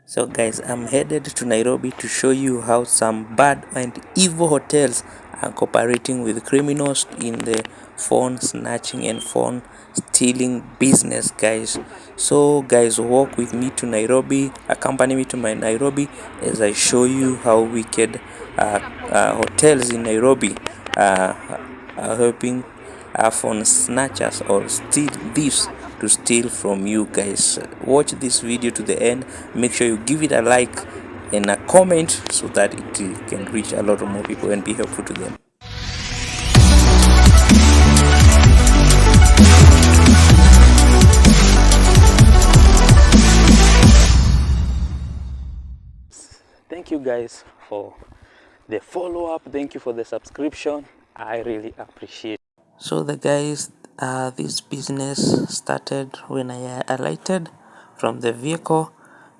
So guys, I'm headed to Nairobi to show you how some bad and evil hotels are cooperating with criminals in the phone snatching and phone stealing business, guys. So guys, walk with me to Nairobi, accompany me to my Nairobi as I show you how wicked hotels in Nairobi uh, are helping phone snatchers or steal thieves to steal from you guys. Watch this video to the end. Make sure you give it a like and a comment so that it can reach a lot of more people and be helpful to them. Thank you guys for the follow-up. Thank you for the subscription. I really appreciate. So the guys, this business started when I alighted from the vehicle.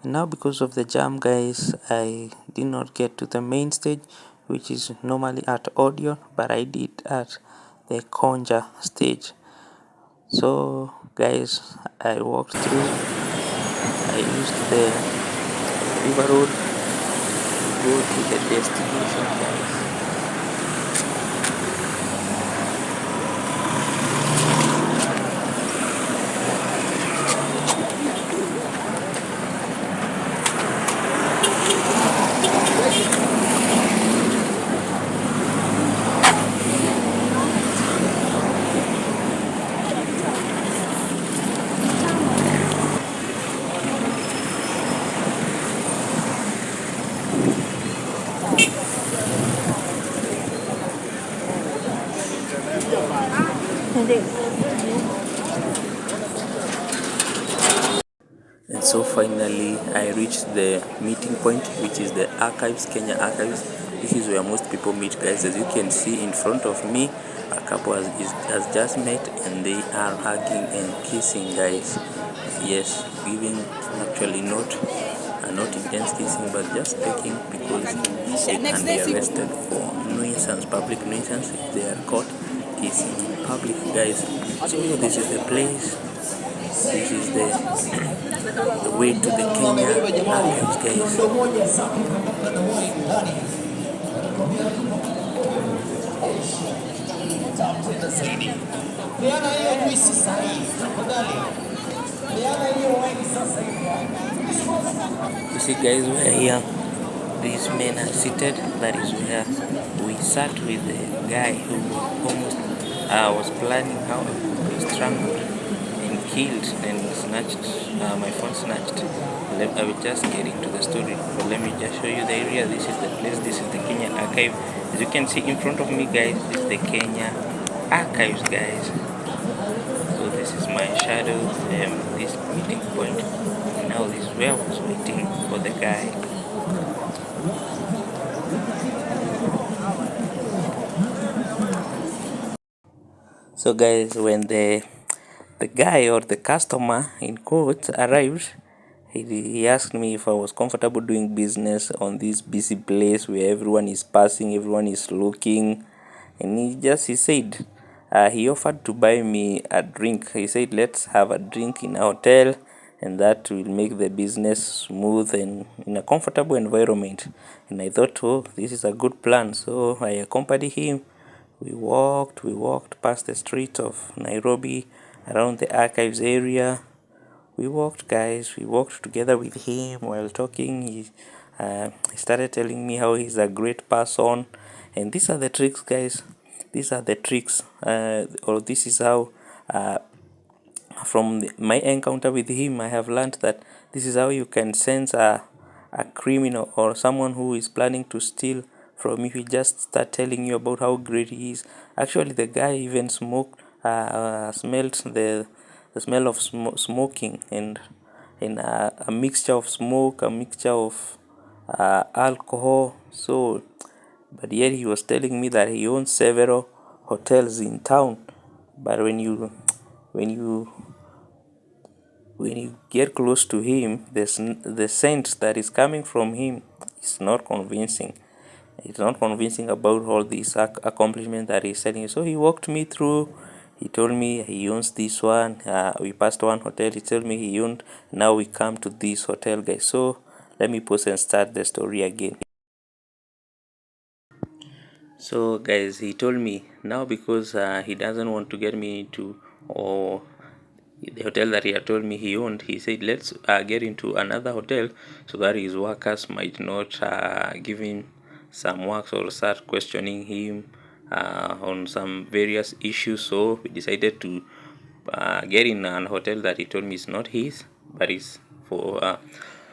And now because of the jam, guys, I did not get to the main stage, which is normally at audio, but I did at the conja stage. So guys, I walked through. I used the river road to go to the destination, guys. And so finally I reached the meeting point, which is the archives, Kenya archives. This is where most people meet, guys. As you can see in front of me, a couple has just met and they are hugging and kissing, guys. Yes, giving actually not intense kissing, but just pecking because they can be arrested for nuisance, public nuisance, if they are caught kissing in public, guys. So this is the place. This is the way to the Kenya archives, guys. You see, guys, we're here. These men are seated. That is where we sat with the guy who almost was planning how to strangle and killed and snatched my phone snatched. I will just get into the story, but let me just show you the area. This is the place. This is the Kenya archive. As you can see in front of me, guys, this is the Kenya archives, guys. So this is my shadow, this meeting point. Now this is where I was waiting for the guy. So guys, when the guy or the customer in quotes arrived, he asked me if I was comfortable doing business on this busy place where everyone is passing, everyone is looking, and he said he offered to buy me a drink. He said, let's have a drink in a hotel, and that will make the business smooth and in a comfortable environment. And I thought, oh, this is a good plan. So I accompanied him. We walked past the streets of Nairobi, around the archives area. We walked, guys. We walked together with him while talking. He started telling me how he's a great person. And these are the tricks, guys. These are the tricks. Or this is how, from my encounter with him, I have learned that this is how you can sense a criminal or someone who is planning to steal from you. He just start telling you about how great he is. Actually, the guy even smelled the smell of smoking and a mixture of smoke, a mixture of alcohol. So, but yet he was telling me that he owns several hotels in town. But when you when you get close to him, the scent that is coming from him is not convincing. It's not convincing about all these accomplishments that he's selling. So he walked me through. He told me he owns this one. We passed one hotel. He told me he owned. Now we come to this hotel, guys. So Let me pause and start the story again. So guys, he told me now, because he doesn't want to get me into, or the hotel that he had told me he owned, he said let's get into another hotel so that his workers might not give him some works or start questioning him on some various issues. So we decided to get in an hotel that he told me is not his, but is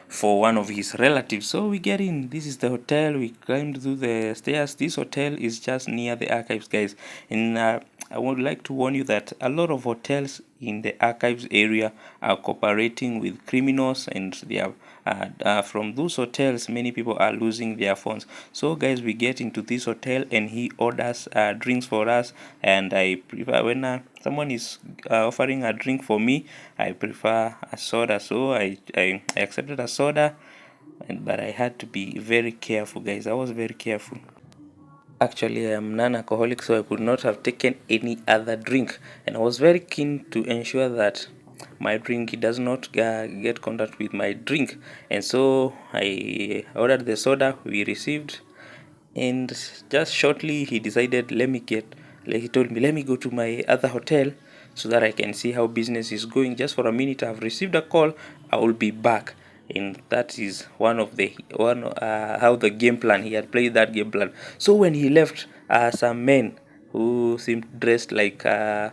for one of his relatives. So we get in. This is the hotel. We climbed through the stairs. This hotel is just near the archives, guys. And I would like to warn you that a lot of hotels in the archives area are cooperating with criminals, and they are from those hotels many people are losing their phones. So guys, we get into this hotel and he orders drinks for us, and I prefer when someone is offering a drink for me, I prefer a soda. So I accepted a soda, but I had to be very careful, guys. I was very careful. Actually, I am non-alcoholic, so I could not have taken any other drink, and I was very keen to ensure that my drink does not get contact with my drink. And so I ordered the soda we received, and just shortly he decided, he told me, let me go to my other hotel so that I can see how business is going. Just for a minute, I've received a call, I will be back. And that is one how the game plan, he had played that game plan. So when he left, some men who seemed dressed like the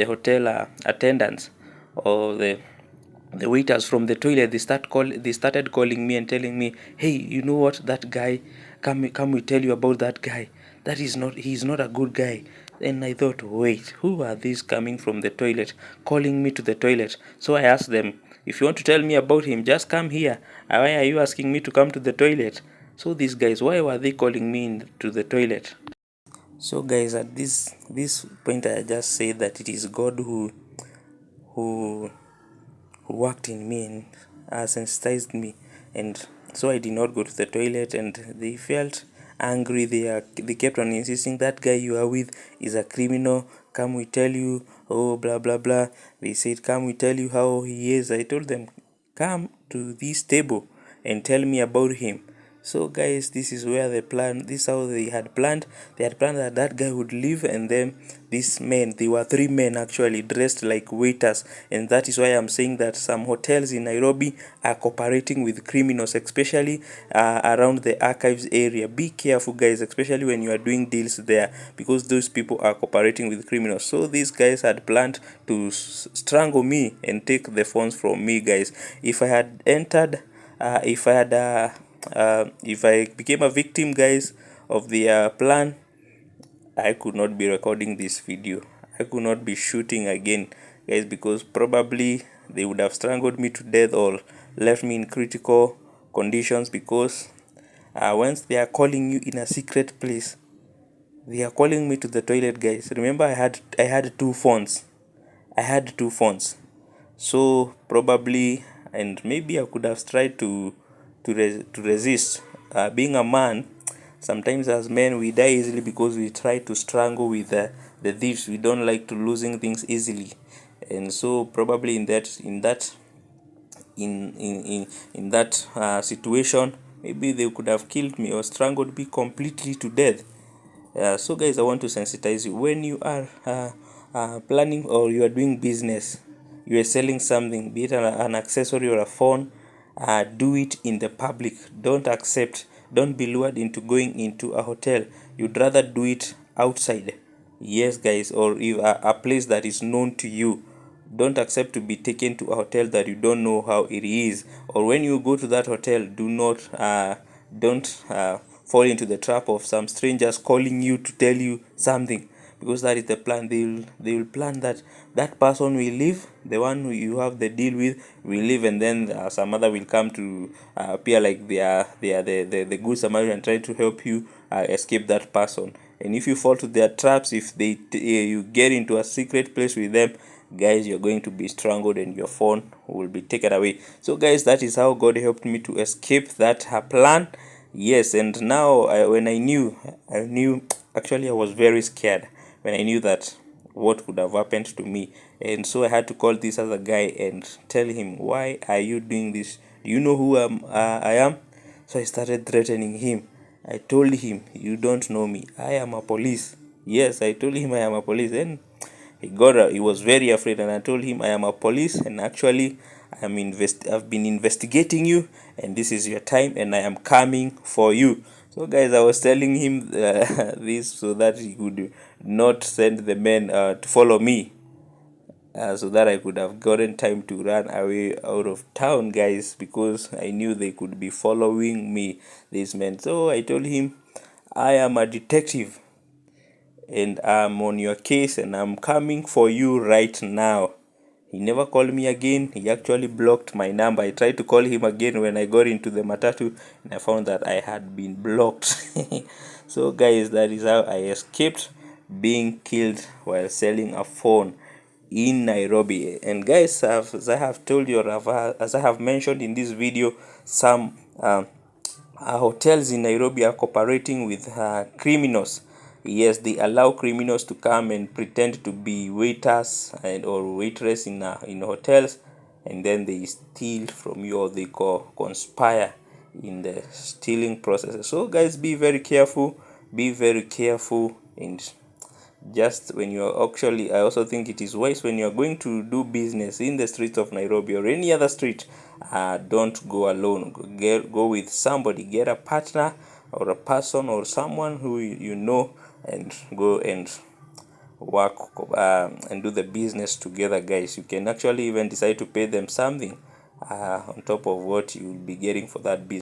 hotel attendants, or the waiters from the toilet, they started calling me and telling me, hey, you know what, that guy, come we tell you about that guy, that is not he's not a good guy. And I thought, wait, who are these coming from the toilet calling me to the toilet? So I asked them, if you want to tell me about him, just come here. Why are you asking me to come to the toilet? So these guys, why were they calling me to the toilet? So guys, at this point, I just say that it is God who worked in me and sensitized me. And so I did not go to the toilet, and they felt angry. They kept on insisting, that guy you are with is a criminal, come we tell you, oh blah blah blah. They said, come we tell you how he is. I told them, come to this table and tell me about him. So guys, this is where the plan, this is how they had planned. They had planned that that guy would leave, and then these men, they were three men actually, dressed like waiters. And that is why I'm saying that some hotels in Nairobi are cooperating with criminals, especially around the archives area. Be careful, guys, especially when you are doing deals there, because those people are cooperating with criminals. So these guys had planned to strangle me and take the phones from me, guys. If I had entered, if I became a victim, guys, of their plan, I could not be recording this video. I could not be shooting again, guys, because probably they would have strangled me to death or left me in critical conditions. Because once they are calling you in a secret place, they are calling me to the toilet, guys. Remember, I had two phones. I had two phones. So probably, and maybe I could have tried to resist. Being a man, sometimes as men we die easily because we try to strangle with the thieves. We don't like to losing things easily, and so probably in that situation, maybe they could have killed me or strangled me completely to death. So guys, I want to sensitize you. When you are planning, or you are doing business, you are selling something, be it an accessory or a phone, do it in the public. Don't be lured into going into a hotel. You'd rather do it outside. Yes, guys, or if a place that is known to you. Don't accept to be taken to a hotel that you don't know how it is. Or when you go to that hotel, don't fall into the trap of some strangers calling you to tell you something, because that is the plan. They will plan that that person will leave, the one who you have the deal with will leave, and then some other will come to appear like they are the good Samaritan, trying to help you escape that person. And if you fall to their traps, if you get into a secret place with them, guys, you're going to be strangled and your phone will be taken away. So guys, that is how God helped me to escape that plan. Yes, and now when I knew actually I was very scared when I knew that what would have happened to me. And so I had to call this other guy and tell him, why are you doing this Do you know who I am? So I started threatening him. I told him, you don't know me. I am a police. Yes, I told him I am a police. Then he was very afraid, and I told him I am a police, and actually I've been investigating you, and this is your time, and I am coming for you. So guys, I was telling him this so that he could not send the men to follow me, so that I could have gotten time to run away out of town, guys, because I knew they could be following me, these men. So I told him, I am a detective and I'm on your case and I'm coming for you right now. He never called me again. He actually blocked my number. I tried to call him again when I got into the matatu, and I found that I had been blocked. So guys, that is how I escaped being killed while selling a phone in Nairobi. And guys, as I have told you, or as I have mentioned in this video, some hotels in Nairobi are cooperating with criminals. Yes, they allow criminals to come and pretend to be waiters and or waitress in hotels, and then they steal from you, or they conspire in the stealing process. So guys, be very careful. Be very careful. And just when you're actually, I also think it is wise, when you're going to do business in the streets of Nairobi or any other street, don't go alone. Go with somebody. Get a partner or a person or someone who you know, and go and work and do the business together, guys. You can actually even decide to pay them something on top of what you'll be getting for that business.